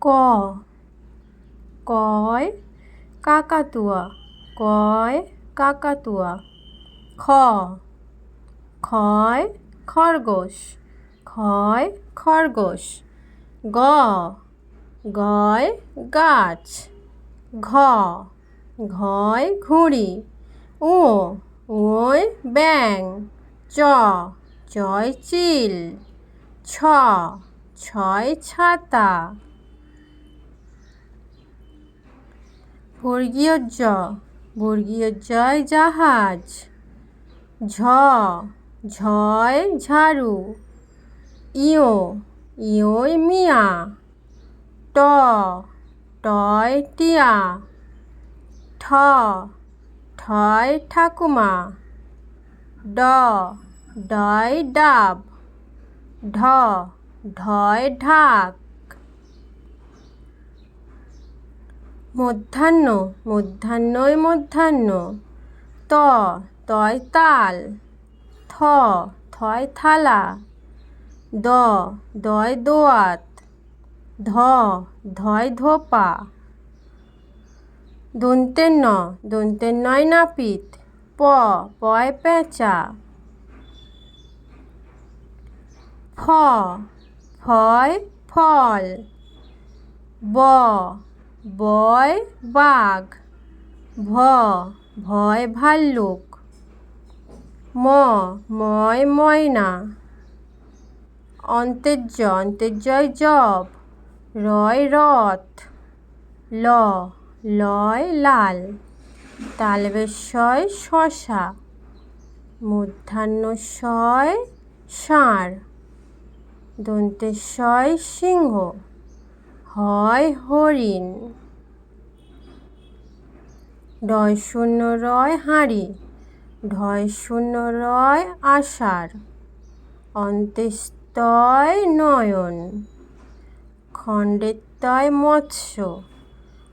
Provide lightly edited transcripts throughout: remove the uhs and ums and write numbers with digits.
ক, কয় কাকাতুয়া, কয় কাকাতুয়া। খ, খয় খরগোশ, খয় খরগোশ। গ, গয় গাছ। ঘ, ঘয় ঘুড়ি। উ, ওয় ব্যাঙ। চ, চয় চিল। ছ, ছয় ছাতা। বর্গীয় জ, বর্গীয় জয় জাহাজ। ঝ, ঝয় ঝাড়ু। ইয়, ইয়োয় মিয়া। ট, টয় টিয়া। ঠ, ঠয় ঠাকুমা। ড, ডয় ডাব। ঢ, ঢয় ঢাক। মধ্যাহ্ন, মধ্যাহ্নয় মধ্যাহ্ন। ত, তয় তাল। থ, থয় থালা। দ, দয় দোয়াত। ধ, ধয় ধোপা। দন্ত্যের ন, দন্ত্যের নয় নাপিত। প, পয় পেঁচা। ফ, ফয় ফল। ব, বয় বাঘ। ভ, ভয় ভাল্লুক। ম, ময় ময়না। অন্ত্যের জ, অন্ত্যের জয় জব। রয় রথ। ল, লয় লাল। তালবের শয় শশা। মূর্ধন্য ষ য় ষাঁড়। দন্ত্যের সয় সিংহ। হয় হরিণ। ঢয় শূন্য রয় হাঁড়ি। ঢয় শূন্য রয় আষাঢ়। অন্ত্যের স্তয় নয়ন। খণ্ডের তয় মৎস্য।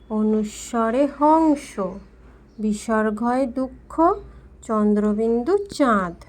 অনুস্বরে হংস। বিসর্গয় দুঃখ। চন্দ্রবিন্দু চাঁদ।